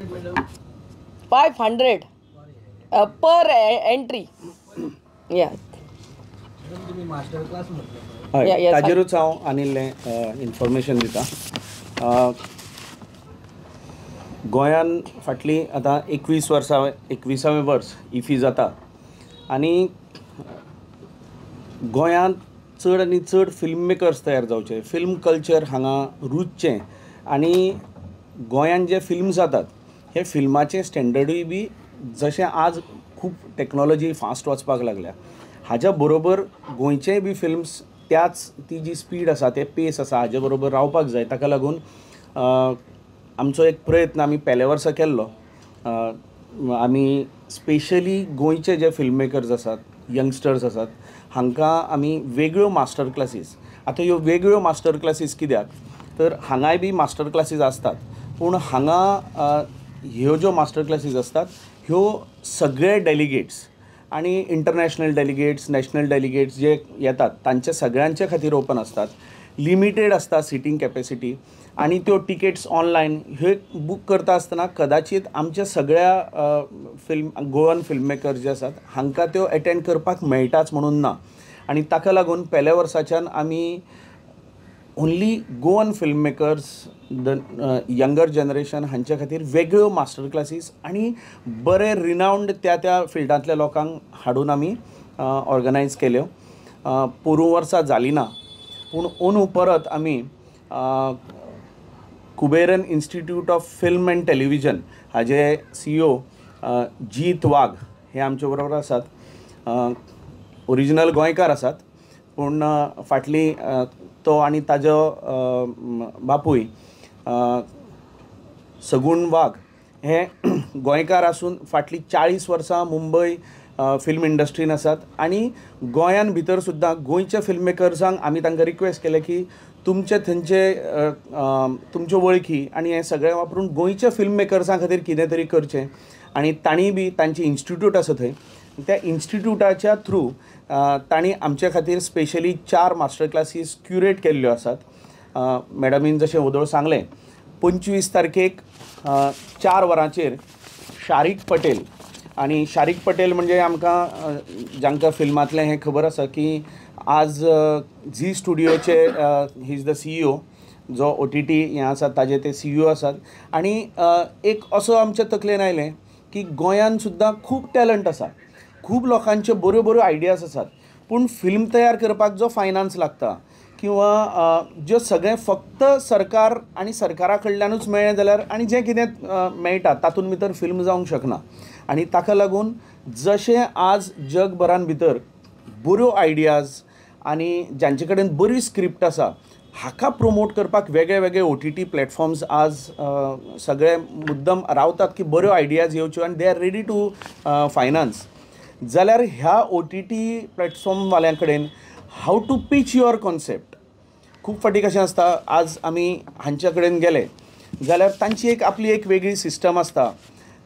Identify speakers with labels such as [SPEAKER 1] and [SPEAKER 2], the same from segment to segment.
[SPEAKER 1] 500 per entry. Yeah.
[SPEAKER 2] हय ताजेरूच हांव आनिल्लें information दिता. गोंयान फाटली आतां 21वें वर्स इफी जाता आनी गोंयांत चड आनी चड फिल्म मेकर्स तयार जावचे, फिल्म कल्चर हांगा रुजचें आनी गोंयान जे फिल्म जातात हे फिल्माचें स्टँडर्डूय बी जशें आज खूब टॅक्नोलॉजी फास्ट वचपाक लागल्या हाज्या बरोबर गोंयचेय बी फिल्म्स त्याच ती जी स्पीड आसा ते पेस आसा हाजे बरोबर रावपाक जाय. ताका लागून आमचो एक प्रयत्न आमी पेल्या वर्सा केल्लो. आमी स्पेशली गोंयचे जे फिल्म मेकर्स आसात, यंगस्टर्स आसात हांकां आमी वेगळ्यो मास्टर क्लासीस, आतां ह्यो वेगळ्यो मास्टर क्लासीस कित्याक तर हांगाय बी मास्टर क्लासीस आसतात पूण हांगा ह्यो ज्यो मास्टर क्लासीस आसतात ह्यो सगळे डेलिगेट्स आनी इंटरनॅशनल डेलिगेट्स, नॅशनल डेलिगेट्स जे येतात तांचे सगळ्यांचे खातीर ओपन आसतात. लिमिटेड आसता सिटींग कॅपेसिटी आनी त्यो टिकेट्स ऑनलायन ह्यो बूक करता आसतना कदाचित आमच्या सगळ्या गोवन फिल्म मेकर्स जे आसात हांकां त्यो एटेंड करपाक मेळटाच म्हणून ना. आनी ताका लागून पेल्या वर्साच्यान आमी only Goan film makers, younger generation हांच्या खातीर वेगळ्यो मास्टर क्लासीस आनी बरे रिनावंड त्या फिल्डांतल्या लोकांक हाडून आमी ऑर्गनायज केल्यो. पोरूं वर्सां जाली ना पूण अंदू परत आमी कुबेरन institute of film and television हाजे CEO जीत वाघ हे आमचे बरोबर आसात. ओरिजिनल गोंयकार आसात पूण फाटली तो आनी ताजो बापूय सगूण वाघ हे गोंयकार आसून फाटली 40 वर्सां मुंबय फिल्म इंडस्ट्रीन आसात आनी गोंयान भितर सुद्दां गोंयच्या फिल्म मेकर्सांक आमी तांकां रिक्वेस्ट केलें की तुमचे तुमच्यो वळखी आनी हें सगळें वापरून गोंयच्या फिल्म मेकर्सां खातीर कितें तरी करचें. आनी तांणी बी तांची इन्स्टिट्यूट आसा थंय, त्या इन्स्टिट्यूटाच्या थ्रू तांणी आमचे खातीर स्पेशली 4 मास्टर क्लासीस क्युरेट केल्ल्यो आसात. मॅडमीन जशें वदळ सांगलें 25 तारखेक 4 वरांचेर शारीक पटेल, आनी शारीक पटेल म्हणजे आमकां जांकां फिल्मांतलें हें खबर आसा की आज झी स्टुडियोचे ही इज द CEO, जो OTT हें आसा ताजे ते CEO आसात. आनी एक असो आमच्या तकलेन आयलें की गोंयान सुद्दां खूब टॅलंट आसा, खूब लोकांच्यो बऱ्यो बऱ्यो आयडियाज आसात पूण फिल्म तयार करपाक जो फायनान्स लागता किंवा ज्यो सगळें फक्त सरकार आनी सरकारा कडल्यानूच मेळ्ळें जाल्यार आनी जें कितें मेळटा तातूंत भितर फिल्म जावंक शकना. आनी ताका लागून जशें आज जगभरान भितर बऱ्यो आयडियाज आनी जांचे कडेन बरी स्क्रिप्ट आसा हाका प्रमोट करपाक वेगळे वेगळे OTT प्लॅटफॉर्म्स आज सगळे मुद्दम रावतात की बऱ्यो आयडियाज येवच्यो आनी they are ready to finance. जाल्यार ह्या OTT प्लॅटफॉर्म वाल्यां कडेन how to pitch your concept. खूब फाटी कशें आसता, आज आमी हांचे कडेन गेले जाल्यार तांची आपली एक वेगळी सिस्टम आसता,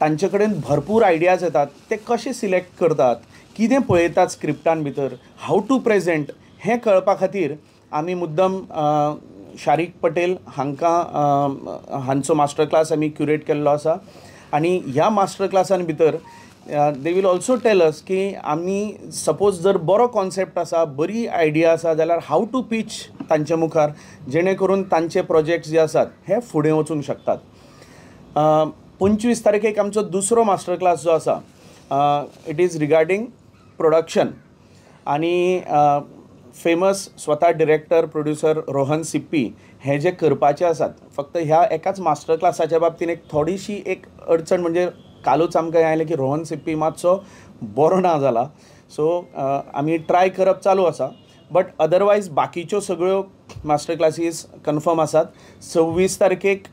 [SPEAKER 2] तांचे कडेन भरपूर आयडियाज येतात, ते कशे सिलेक्ट करतात, कितें पळयतात स्क्रिप्टान भितर, हाव टू प्रेजेंट हें कळपा खातीर आमी मुद्दम शारीक पटेल हांचो मास्टर क्लास आमी क्युरेट केल्लो आसा. आनी ह्या मास्टर क्लासान भितर they will also tell us की आमी सपोज जर बरो कॉन्सेप्ट आसा, बरी आयडिया आसा जाल्यार हाव टू पीच तांचे मुखार, जेणे करून तांचे प्रोजेक्ट्स जे आसात हे फुडें वचूंक शकतात. 25 तारखेक आमचो दुसरो मास्टर क्लास जो आसा इट इज रिगार्डींग प्रोडक्शन. आनी फेमस स्वता डिरेक्टर प्रोड्युसर रोहन सिप्पी हे जे करपाचे आसात, फक्त ह्या एकाच मास्टर क्लासाच्या बाबतीन एक थोडीशी एक अडचण म्हणजे कालूच आमकां आयलें की रोहन सिप्पी मातसो बरो ना जाला. सो आमी ट्राय करप चालू आसा बट अदरवायज बाकीच्यो सगळ्यो मास्टर क्लासीस कन्फर्म आसात. 26 तारखेक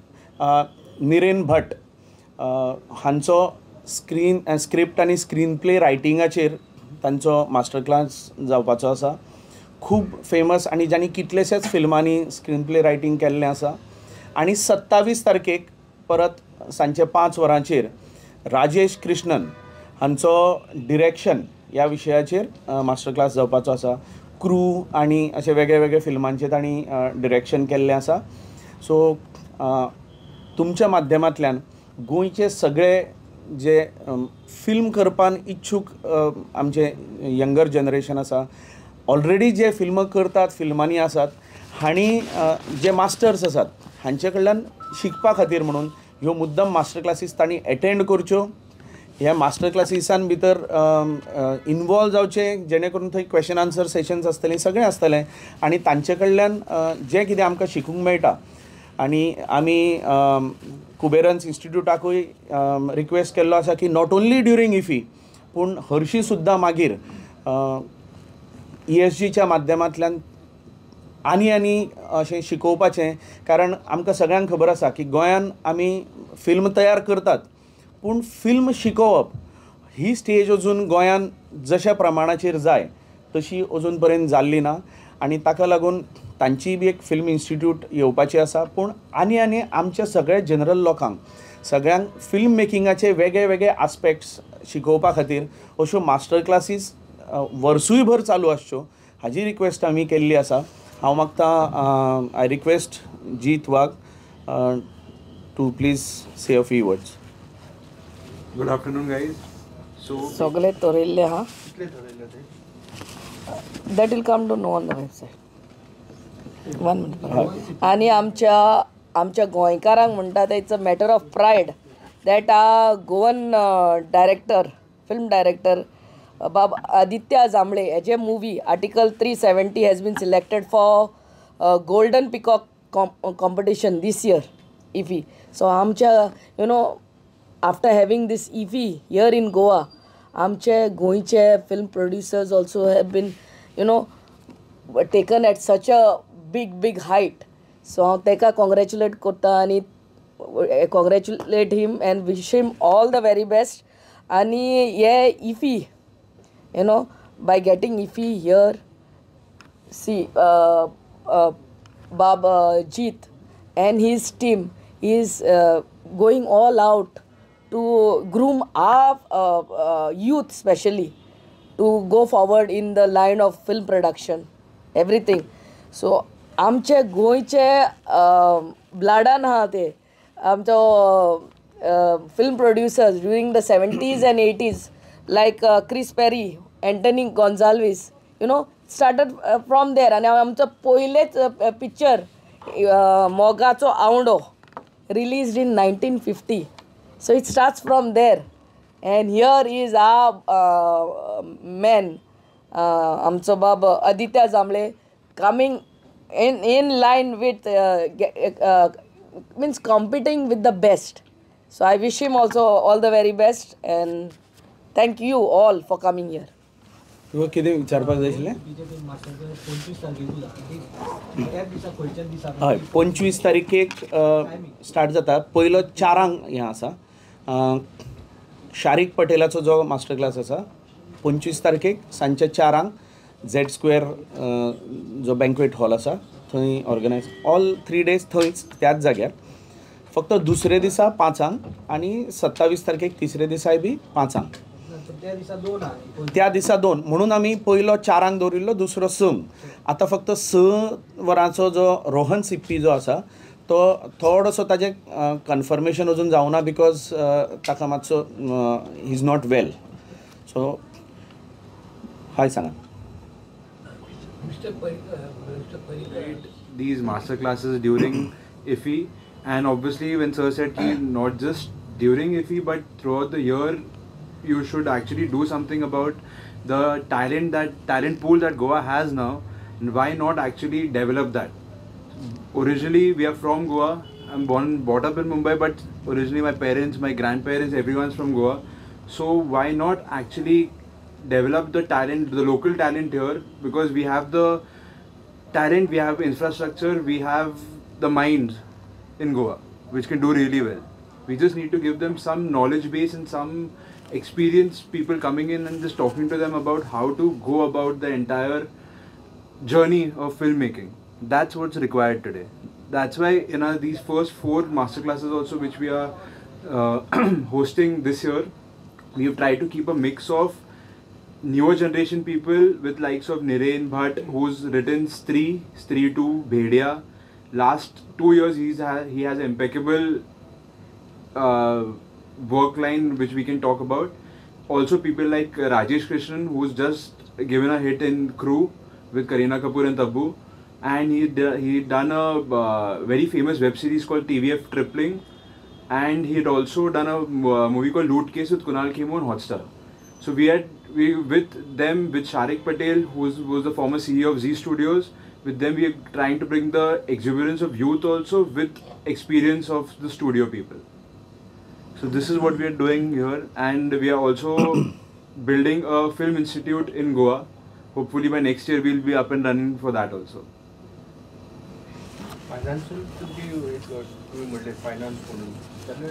[SPEAKER 2] निरेन भट हांचो स्क्रिप्ट आनी स्क्रीन प्ले रायटिंगाचेर तांचो मास्टर क्लास जावपाचो आसा. खूब फेमस आनी जांणी कितलेशेच फिल्मांनी स्क्रीन प्ले रायटींग केल्लें आसा. आनी 27 तारखेक परत सांजचे 5 वरांचेर राजेश कृष्णन हांचो डिरेक्शन ह्या विशयाचेर मास्टर क्लास जावपाचो आसा. क्रू आनी अशे वेगळे वेगळे फिल्मांचें तांणी डिरेक्शन केल्लें आसा. सो तुमच्या माध्यमांतल्यान गोंयचे सगळे जे फिल्म करपान इच्छूक आमचे यंगर जनरेशन आसा, ऑलरेडी जे फिल्म करतात, फिल्मांनी आसात, हांणी जे मास्टर्स आसात हांचे कडल्यान शिकपा खातीर म्हणून ह्यो मुद्दम मास्टर क्लासीस तांणी एटेंड करच्यो. ह्या मास्टर क्लासीसान भितर इनवॉल्व जावचें, जेणे करून थंय क्वेश्चन आन्सर सेशन्स आसतलीं, सगळें आसतलें, आनी तांचे कडल्यान जें कितें आमकां शिकूंक मेळटा. आनी आमी कुबेरन्स इन्स्टिट्यूटाकूय रिक्वेस्ट केल्लो आसा की नॉट ओन्ली ड्युरींग इफी पूण हरशीं सुद्दां मागीर ESGच्या माध्यमांतल्यान आनी अशें शिकोवपाचें. कारण आमकां सगळ्यांक खबर आसा की गोंयान आमी फिल्म तयार करतात, पूण फिल्म शिकोवप ही स्टेज अजून गोंयान जशा प्रमाणाचेर जाय तशी अजून पर्यंत जाल्ली ना. आनी ताका लागून तांची बी एक फिल्म इन्स्टिट्यूट येवपाची आसा. पूण आनी आमच्या सगळ्या जनरल लोकांक, सगळ्यांक फिल्म मेकिंगाचे वेगळे वेगळे आस्पेक्ट्स शिकोवपा खातीर अश्यो मास्टर क्लासीस वर्सूय भर चालू आसच्यो हाजी रिक्वेस्ट आमी केल्ली आसा. हांव मागतां, I request Jeet Wagh to please say a few words.
[SPEAKER 3] Good afternoon, guys. So,
[SPEAKER 1] सगळे तोरिल्ले हा. That will come to know on the website. 1 minute. आणि आमच्या गोंयकारांक म्हणटा ते it's a matter of pride that Goan director, film director Bab Aditya Jambhale हेजे movie Article 370 has been selected for Golden Peacock competition this year IFFI. So आमच्या after having this IFFI here in Goa, आमचे गोंयचे film producers also have been, taken at such a big height. So हांव तेका congratulate करता आनी congratulate him and wish him all the very best. आनी हे IFFI, by getting IFFI here, see, Baba Jeet and his team is going all out to groom our youth especially to go forward in the line of film production, everything. So आमचे गोंयचे ब्लडान आहा ते आमचो film producers during the 70s and 80s like Chris Perry, Anthony Gonzalez, started from there. आणि आमचो पयलेच picture मोगाचो आवंडो released in 1950. So it starts from there, and here is our man, amcho bab Aditya Zamble, coming in line with means competing with the best. So I wish him also all the very best, and thank you all for coming here.
[SPEAKER 2] तुका कितें विचारपाक जाय आशिल्लें? हय, 25 तारखेक start जाता. पयलो 4 हें आसा, शारीक पटेलाचो जो मास्टर क्लास आसा 25 तारखेक सांजचे 4 झेड स्क्वेअर जो बँक्वेट हॉल आसा थंय ऑर्गनायज. ऑल 3 days थंयच त्याच जाग्यार. फक्त दुसरे दिसा 5 आनी 27 तारखेक तिसरे दिसाय बी 5. त्या दिसा 2 म्हणून आमी पयलो 4 दवरिल्लो, दुसरो 6. आतां फक्त 6 वरांचो जो रोहन सिप्पी जो आसा तो थोडोसो ताजें कन्फर्मेशन अजून जावना बिकॉज ताका मातसो he is not well. So hi सांगा.
[SPEAKER 3] these master classes during IFFI, and obviously when sir said ki not just during IFFI but throughout the year you should actually do something about the talent pool that Goa has now, and why not actually develop that. Originally we are from Goa. I'm brought up in Mumbai, but originally my parents, my grandparents, everyone's from Goa. So why not actually develop the talent, the local talent here, because we have the talent, we have infrastructure, we have the minds in Goa which can do really well. We just need to give them some knowledge base and some experienced people coming in and just talking to them about how to go about the entire journey of filmmaking. That's what's required today. That's why in these first 4 masterclasses also which we are hosting this year, we have tried to keep a mix of newer generation people with likes of Niren Bhatt, who's written Stree 2, Bhedia. Last 2 years he has impeccable work line which we can talk about. Also, people like Rajesh Krishnan, who's just given a hit in Crew with Kareena Kapoor and Tabu, and he done a very famous web series called TVF Tripling, and he had also done a movie called Loot Case with Kunal Khemo on Hotstar. So we with them, with Sharik Patel, who's was the former CEO of Z Studios. With them, we are trying to bring the exuberance of youth also with experience of the studio people. So this is what we are doing here, and we are also building a film institute in Goa. Hopefully by next year we'll be up and running for that also.
[SPEAKER 4] Financial तुम्ही म्हटले finance म्हणून त्यामुळे